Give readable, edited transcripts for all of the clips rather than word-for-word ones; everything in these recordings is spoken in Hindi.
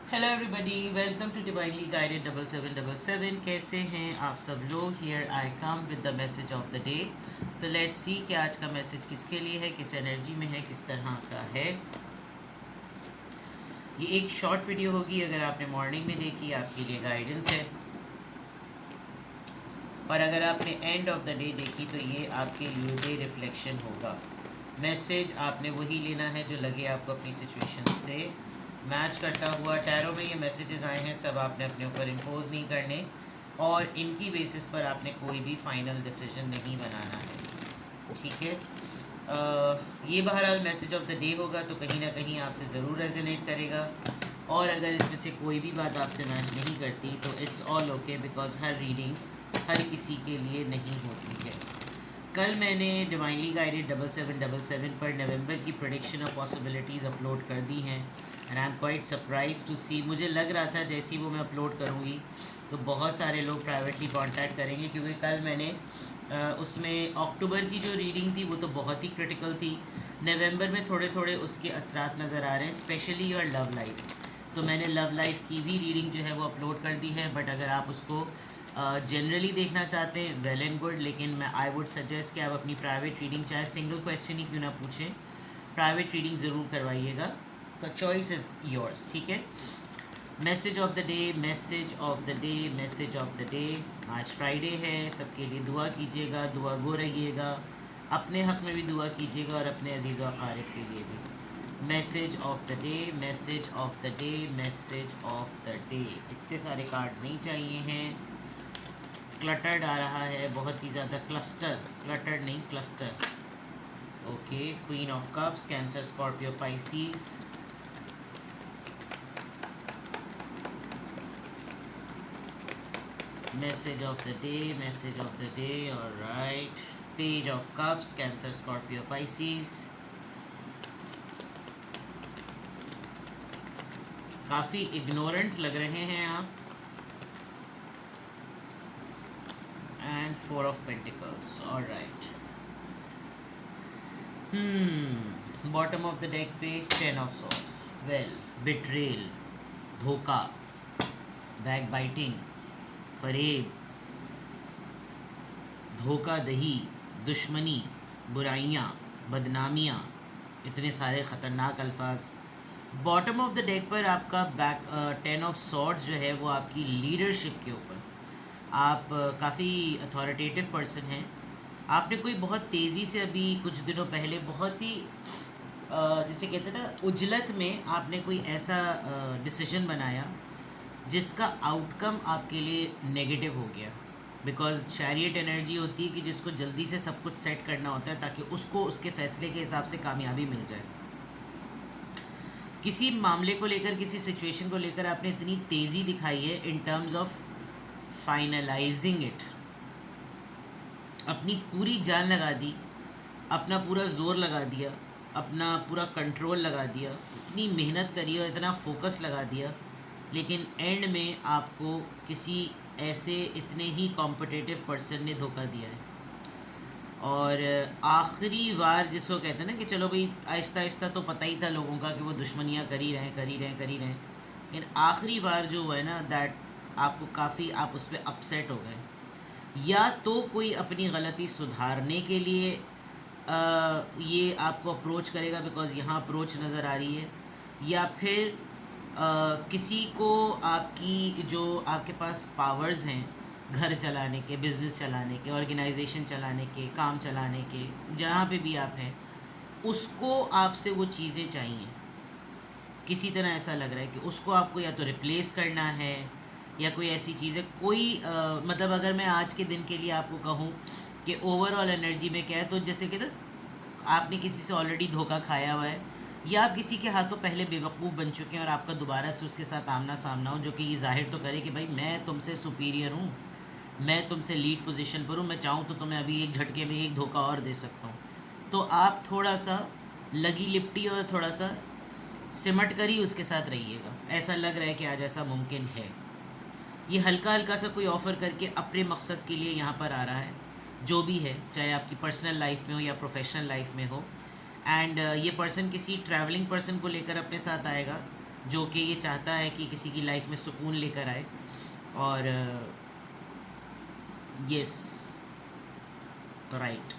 Hello everybody, welcome to divinely guided 7777। कैसे हैं आप सब लोग? Here I come with the message of the day. तो लेट्स सी कि आज का मैसेज किसके लिए है, किस एनर्जी में है, किस तरह का है। ये एक शॉर्ट वीडियो होगी, अगर आपने मॉर्निंग में देखी आपके लिए गाइडेंस है, और अगर आपने एंड ऑफ द डे देखी तो ये आपके लिए डे रिफ्लेक्शन होगा। मैसेज आपने वही लेना है जो लगे आपको अपनी सिचुएशन से मैच करता हुआ। टैरो में ये मैसेजेस आए हैं, सब आपने अपने ऊपर इम्पोज नहीं करने, और इनकी बेसिस पर आपने कोई भी फाइनल डिसीजन नहीं बनाना है, ठीक है। ये बहरहाल मैसेज ऑफ द डे होगा, तो कहीं ना कहीं आपसे ज़रूर रेजोनेट करेगा, और अगर इसमें से कोई भी बात आपसे मैच नहीं करती तो इट्स ऑल ओके, बिकॉज हर रीडिंग हर किसी के लिए नहीं होती है। कल मैंने डिवाइनली गाइडेड 7777 पर नवंबर की प्रेडिक्शन और पॉसिबिलिटीज़ अपलोड कर दी हैं, and I am quite surprise to see. मुझे लग रहा था जैसे ही वो मैं अपलोड करूँगी तो बहुत सारे लोग प्राइवेटली कांटेक्ट करेंगे, क्योंकि कल मैंने उसमें अक्टूबर की जो रीडिंग थी वो तो बहुत ही क्रिटिकल थी। नवंबर में थोड़े थोड़े उसके असरात नज़र आ रहे हैं, स्पेशली योर लव लाइफ। तो मैंने लव लाइफ की भी रीडिंग जो है वो अपलोड कर दी है, बट अगर आप उसको जनरली देखना चाहते हैं वेल एंड गुड, लेकिन मैं आई वुड सजेस्ट कि आप अपनी प्राइवेट रीडिंग, चाहे सिंगल क्वेश्चन ही क्यों ना पूछें, प्राइवेट रीडिंग ज़रूर करवाइएगा। का चॉइस इज़ योर्स, ठीक है। Message of the day, message of the day, message of the day. आज फ्राइडे है, सबके लिए दुआ कीजिएगा, दुआ गो रहिएगा, अपने हक़ में भी दुआ कीजिएगा और अपने अजीज़ व अक़ारिब के लिए भी। Message of the day, message of the day, message of the day. इतने सारे कार्ड्स नहीं चाहिए हैं, क्लटर्ड आ रहा है, बहुत ही ज़्यादा क्लस्टर, क्लटर्ड नहीं cluster. Okay, queen of cups, Cancer, Scorpio, Pisces. Message of the day, message of the day, alright. Page of cups, Cancer, Scorpio, Pisces. काफ़ी इग्नोरेंट लग रहे हैं आप। And four of pentacles, alright. Bottom of the deck पे ten of swords. Well, betrayal, धोखा, बैक बाइटिंग, फरेब, धोखा दही, दुश्मनी, बुराइयाँ, बदनामियाँ, इतने सारे ख़तरनाक अल्फाज। बॉटम ऑफ द डेक पर आपका बैक टेन ऑफ सॉर्ड्स जो है वो आपकी लीडरशिप के ऊपर। आप काफ़ी अथॉरिटेटिव पर्सन हैं। आपने कोई बहुत तेज़ी से अभी कुछ दिनों पहले बहुत ही जिसे कहते हैं ना उजलत में, आपने कोई ऐसा डिसीजन बनाया जिसका आउटकम आपके लिए नेगेटिव हो गया। बिकॉज शैरियट एनर्जी होती है कि जिसको जल्दी से सब कुछ सेट करना होता है ताकि उसको उसके फैसले के हिसाब से कामयाबी मिल जाए। किसी मामले को लेकर, किसी सिचुएशन को लेकर आपने इतनी तेज़ी दिखाई है in terms of finalising it. अपनी पूरी जान लगा दी, अपना पूरा जोर लगा दिया, अपना पूरा कंट्रोल लगा दिया, इतनी मेहनत करी और इतना फोकस लगा दिया, लेकिन एंड में आपको किसी ऐसे इतने ही कॉम्पिटिटिव पर्सन ने धोखा दिया है। और आखिरी बार जिसको कहते हैं ना कि चलो भाई आहिस्ता आहिस्ता तो पता ही था लोगों का कि वो दुश्मनियाँ कर ही रहे हैं, कर ही रहे हैं, कर ही रहे हैं, लेकिन आखिरी बार जो हुआ है ना, दैट आपको काफ़ी, आप उस पर अपसेट हो गए। या तो कोई अपनी गलती सुधारने के लिए ये आपको अप्रोच करेगा, बिकॉज़ यहाँ अप्रोच नज़र आ रही है, या फिर किसी को आपकी जो आपके पास पावर्स हैं घर चलाने के, बिज़नेस चलाने के, ऑर्गेनाइजेशन चलाने के, काम चलाने के, जहाँ पे भी आप हैं, उसको आपसे वो चीज़ें चाहिए। किसी तरह ऐसा लग रहा है कि उसको आपको या तो रिप्लेस करना है या कोई ऐसी चीज़ है, कोई मतलब अगर मैं आज के दिन के लिए आपको कहूँ कि ओवरऑल एनर्जी में क्या है, तो जैसे कि आपने किसी से ऑलरेडी धोखा खाया हुआ है, या आप किसी के हाथों पहले बेवकूफ़ बन चुके हैं और आपका दोबारा से उसके साथ आमना सामना हो, जो कि ये जाहिर तो करे कि भाई मैं तुमसे सुपीरियर हूँ, मैं तुमसे लीड पोजीशन पर हूँ, मैं चाहूँ तो तुम्हें अभी एक झटके में एक धोखा और दे सकता हूँ। तो आप थोड़ा सा लगी लिपटी और थोड़ा सा सिमट कर ही उसके साथ रहिएगा। ऐसा लग रहा है कि आज ऐसा मुमकिन है। ये हल्का हल्का सा कोई ऑफ़र करके अपने मकसद के लिए यहाँ पर आ रहा है, जो भी है, चाहे आपकी पर्सनल लाइफ में हो या प्रोफेशनल लाइफ में हो। एंड ये पर्सन किसी ट्रैवलिंग पर्सन को लेकर अपने साथ आएगा, जो कि ये चाहता है कि किसी की लाइफ में सुकून लेकर आए। और यस, राइट,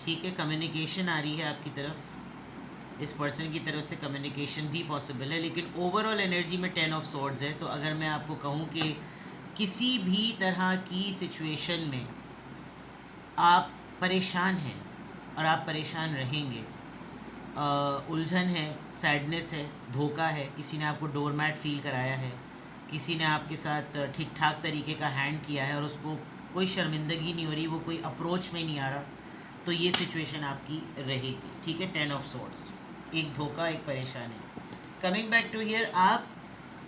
ठीक है, कम्युनिकेशन आ रही है आपकी तरफ, इस पर्सन की तरफ से कम्युनिकेशन भी पॉसिबल है, लेकिन ओवरऑल एनर्जी में 10 ऑफ सॉर्ड्स है। तो अगर मैं आपको कहूँ कि किसी भी तरह की सिचुएशन में आप परेशान हैं और आप परेशान रहेंगे, उलझन है, सैडनेस है, धोखा है, किसी ने आपको डोरमैट फील कराया है, किसी ने आपके साथ ठीक ठाक तरीके का हैंड किया है और उसको कोई शर्मिंदगी नहीं हो रही, वो कोई अप्रोच में नहीं आ रहा, तो ये सिचुएशन आपकी रहेगी, ठीक है। 10 ऑफ सॉर्ड्स, एक धोखा, एक परेशानी। कमिंग बैक टू हियर, आप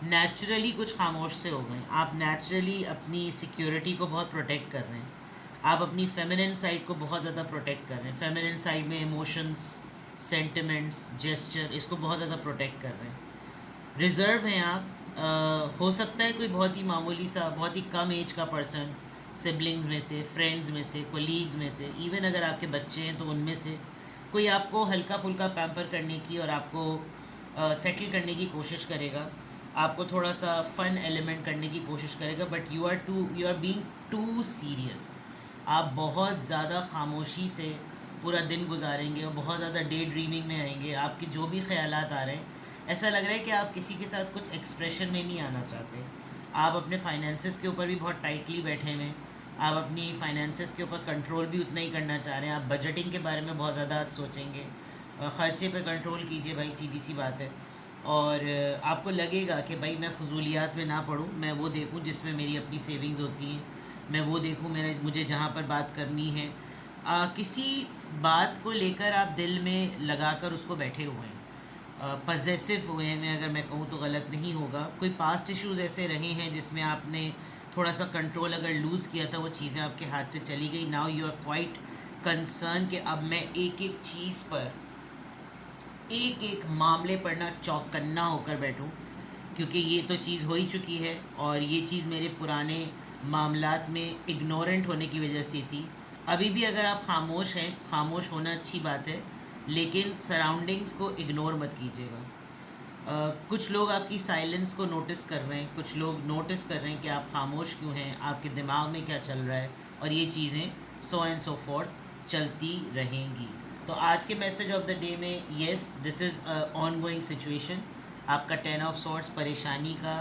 नेचुरली कुछ खामोश से हो गए, आप नेचुरली अपनी सिक्योरिटी को बहुत प्रोटेक्ट कर रहे हैं, आप अपनी फेमिनिन साइड को बहुत ज़्यादा प्रोटेक्ट कर रहे हैं, फेमिनिन साइड में इमोशंस, सेंटिमेंट्स, जेस्चर, इसको बहुत ज़्यादा प्रोटेक्ट कर रहे हैं, रिज़र्व हैं आप। हो सकता है कोई बहुत ही मामूली सा, बहुत ही कम एज का पर्सन, सिबलिंग्स में से, फ्रेंड्स में से, कोलीग्स में से, इवन अगर आपके बच्चे हैं तो उनमें से कोई आपको हल्का फुल्का पैम्पर करने की और आपको सेटल करने की कोशिश करेगा, आपको थोड़ा सा फ़न एलिमेंट करने की कोशिश करेगा, but you are being too serious. आप बहुत ज़्यादा खामोशी से पूरा दिन गुजारेंगे और बहुत ज़्यादा डे ड्रीमिंग में आएंगे, आपके जो भी ख्यालात आ रहे हैं, ऐसा लग रहा है कि आप किसी के साथ कुछ एक्सप्रेशन में नहीं आना चाहते। आप अपने फाइनेंसेस के ऊपर भी बहुत टाइटली बैठे हुए हैं, आप अपनी फाइनेंसेस के ऊपर कंट्रोल भी उतना ही करना चाह रहे हैं, आप बजटिंग के बारे में बहुत ज़्यादा सोचेंगे, ख़र्चे पे कंट्रोल कीजिए भाई, सीधी सी बात है। और आपको लगेगा कि भाई मैं फजूलियात में ना पड़ूँ, मैं वो देखूँ जिसमें मेरी अपनी सेविंग्स होती हैं, मैं वो देखूँ मुझे जहाँ पर बात करनी है। किसी बात को लेकर आप दिल में लगा कर उसको बैठे हुए हैं, पजेसिव हुए हैं, अगर मैं कहूँ तो गलत नहीं होगा। कोई पास्ट इश्यूज़ ऐसे रहे हैं जिसमें आपने थोड़ा सा कंट्रोल अगर लूज़ किया था, वो चीज़ें आपके हाथ से चली गई। Now you are quite concern कि अब मैं एक एक चीज़ पर, एक एक मामले पर ना चौकन्ना होकर बैठूं, क्योंकि ये तो चीज़ हो ही चुकी है और ये चीज़ मेरे पुराने मामलात में इग्नोरेंट होने की वजह से थी। अभी भी अगर आप खामोश हैं, खामोश होना अच्छी बात है, लेकिन सराउंडिंग्स को इग्नोर मत कीजिएगा। कुछ लोग आपकी साइलेंस को नोटिस कर रहे हैं, कुछ लोग नोटिस कर रहे हैं कि आप खामोश क्यों हैं, आपके दिमाग में क्या चल रहा है, और ये चीज़ें सो एंड सो फोर्थ चलती रहेंगी। तो आज के मैसेज ऑफ द डे में, yes this is on going situation. आपका 10 ऑफ सॉर्ट्स, परेशानी का,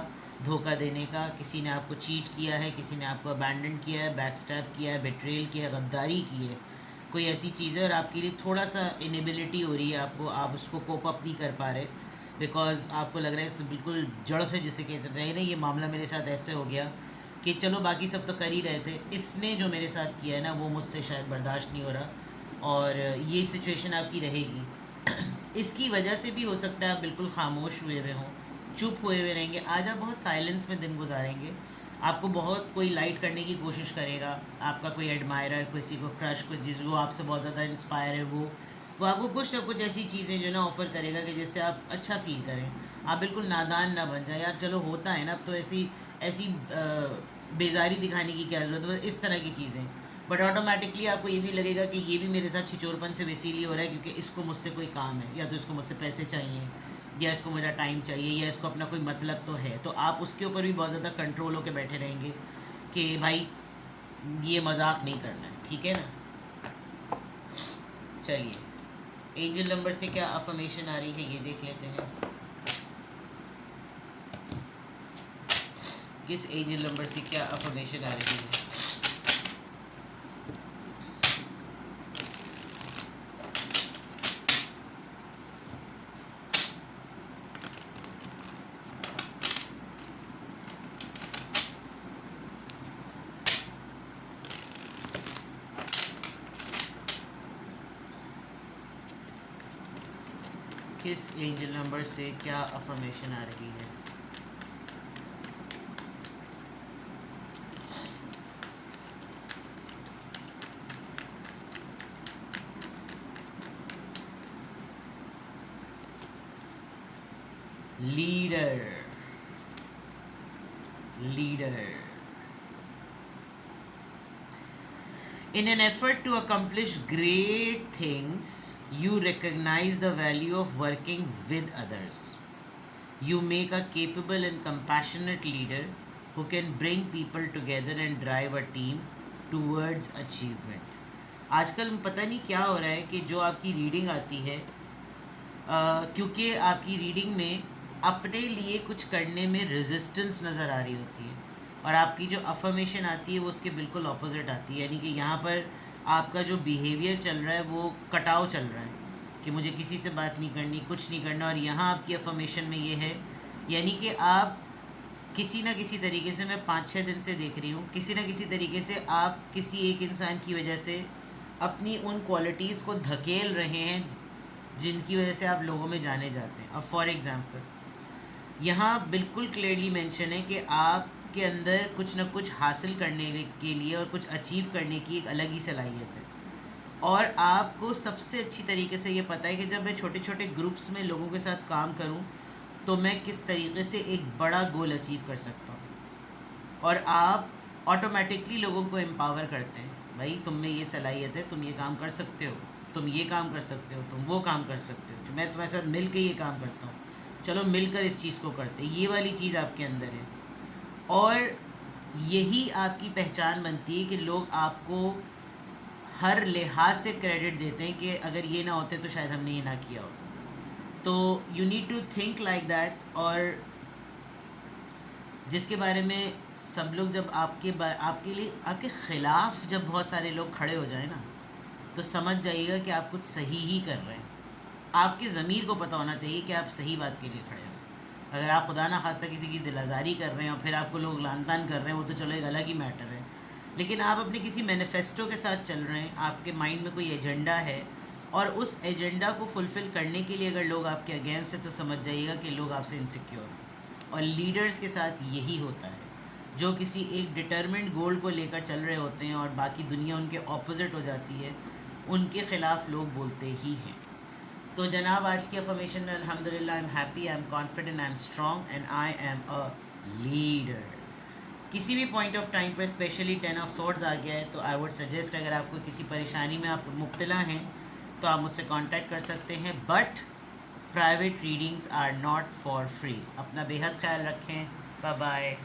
धोखा देने का, किसी ने आपको चीट किया है, किसी ने आपको अबैंडन किया है, बैकस्टैब किया है, बेट्रेल किया है, गद्दारी की है, कोई ऐसी चीज़ है और आपके लिए थोड़ा सा इनेबिलिटी हो रही है, आपको, आप उसको कोप अप नहीं कर पा रहे, बिकॉज आपको लग रहा है इस बिल्कुल जड़ से, जिसे कहते हैं नहीं, ये मामला मेरे साथ ऐसे हो गया कि चलो बाकी सब तो कर ही रहे थे, इसने जो मेरे साथ किया है ना वो मुझसे शायद बर्दाश्त नहीं हो रहा, और ये सिचुएशन आपकी रहेगी। इसकी वजह से भी हो सकता है आप बिल्कुल खामोश हुए हुए हों, चुप हुए हुए रहेंगे, आज आप बहुत साइलेंस में दिन गुजारेंगे, आपको बहुत कोई लाइट करने की कोशिश करेगा, आपका कोई एडमायरर, किसी को क्रश, कुछ जिस वो आपसे बहुत ज़्यादा इंस्पायर है, वो आपको कुछ ना कुछ ऐसी चीज़ें जो ना ऑफ़र करेगा कि जिससे आप अच्छा फील करें, आप बिल्कुल नादान ना बन जाए, यार चलो होता है ना, अब तो ऐसी ऐसी बेजारी दिखाने की क्या ज़रूरत है, इस तरह की चीज़ें। बट ऑटोमेटिकली आपको ये भी लगेगा कि ये भी मेरे साथ छिचोरपन से इसीलिए हो रहा है क्योंकि इसको मुझसे कोई काम है, या तो इसको मुझसे पैसे चाहिए, या इसको मेरा टाइम चाहिए, या इसको अपना कोई मतलब तो है, तो आप उसके ऊपर भी बहुत ज़्यादा कंट्रोल होकर बैठे रहेंगे कि भाई ये मजाक नहीं करना है, ठीक है ना। चलिए एंजल नंबर से क्या अफर्मेशन आ रही है ये देख लेते हैं। किस एंजल नंबर से क्या अफर्मेशन आ रही है? किस एंजल नंबर से क्या अफर्मेशन आ रही है? Leader, leader. In an effort to accomplish great things, you recognize the value of working with others. You make a capable and compassionate leader who can bring people together and drive a team towards achievement. आजकल पता नहीं क्या हो रहा है कि जो आपकी रीडिंग आती है, क्योंकि आपकी रीडिंग में अपने लिए कुछ करने में रेजिस्टेंस नज़र आ रही होती है, और आपकी जो अफर्मेशन आती है वो उसके बिल्कुल ऑपोजिट आती है। यानी कि यहाँ पर आपका जो बिहेवियर चल रहा है वो कटाव चल रहा है कि मुझे किसी से बात नहीं करनी, कुछ नहीं करना, और यहाँ आपकी अफर्मेशन में ये है, यानी कि आप किसी ना किसी तरीके से, मैं 5-6 दिन से देख रही हूँ, किसी ना किसी तरीके से आप किसी एक इंसान की वजह से अपनी उन क्वालिटीज़ को धकेल रहे हैं जिनकी वजह से आप लोगों में जाने जाते हैं। अब फॉर एग्ज़ाम्पल यहाँ बिल्कुल क्लियरली मेंशन है कि आपके अंदर कुछ ना कुछ हासिल करने के लिए और कुछ अचीव करने की एक अलग ही सलाहियत है, और आपको सबसे अच्छी तरीके से ये पता है कि जब मैं छोटे छोटे ग्रुप्स में लोगों के साथ काम करूं तो मैं किस तरीके से एक बड़ा गोल अचीव कर सकता हूं, और आप ऑटोमेटिकली लोगों को एम्पावर करते हैं, भाई तुम में ये सलाहियत है, तुम ये काम कर सकते हो, तुम ये काम कर सकते हो, तुम वो काम कर सकते हो, मैं तुम्हारे साथ मिल के ये काम करता हूँ, चलो मिलकर इस चीज़ को करते हैं। ये वाली चीज़ आपके अंदर है, और यही आपकी पहचान बनती है कि लोग आपको हर लिहाज से क्रेडिट देते हैं कि अगर ये ना होते तो शायद हमने ये ना किया होता। तो you need to think like that, और जिसके बारे में सब लोग जब आपके लिए आपके ख़िलाफ़ जब बहुत सारे लोग खड़े हो जाए ना, तो समझ जाइएगा कि आप कुछ सही ही कर रहे हैं। आपके ज़मीर को पता होना चाहिए कि आप सही बात के लिए खड़े हैं। अगर आप खुदा ना खास्ता किसी की दिल आज़ारी कर रहे हैं और फिर आपको लोग लान तान कर रहे हैं, वो तो चलो एक अलग ही मैटर है, लेकिन आप अपने किसी मैनिफेस्टो के साथ चल रहे हैं, आपके माइंड में कोई एजेंडा है, और उस एजेंडा को फुलफ़िल करने के लिए अगर लोग आपके अगेंस्ट है तो समझ जाइएगा कि लोग आपसे इनसिक्योर हैं। और लीडर्स के साथ यही होता है, जो किसी एक डिटर्मिन्ड गोल को लेकर चल रहे होते हैं और बाकी दुनिया उनके ऑपोजिट हो जाती है, उनके ख़िलाफ़ लोग बोलते ही हैं। तो जनाब आज की अफर्मेशन में अल्हम्दुलिल्लाह I am happy, I am confident, I am strong and I am a leader. किसी भी पॉइंट ऑफ टाइम पर स्पेशली 10 ऑफ सॉर्ड्स आ गया है तो आई वुड सजेस्ट, अगर आपको किसी परेशानी में आप मुब्तला हैं तो आप मुझसे कांटेक्ट कर सकते हैं, but private readings are not for free. अपना बेहद ख्याल रखें, बाय बाय।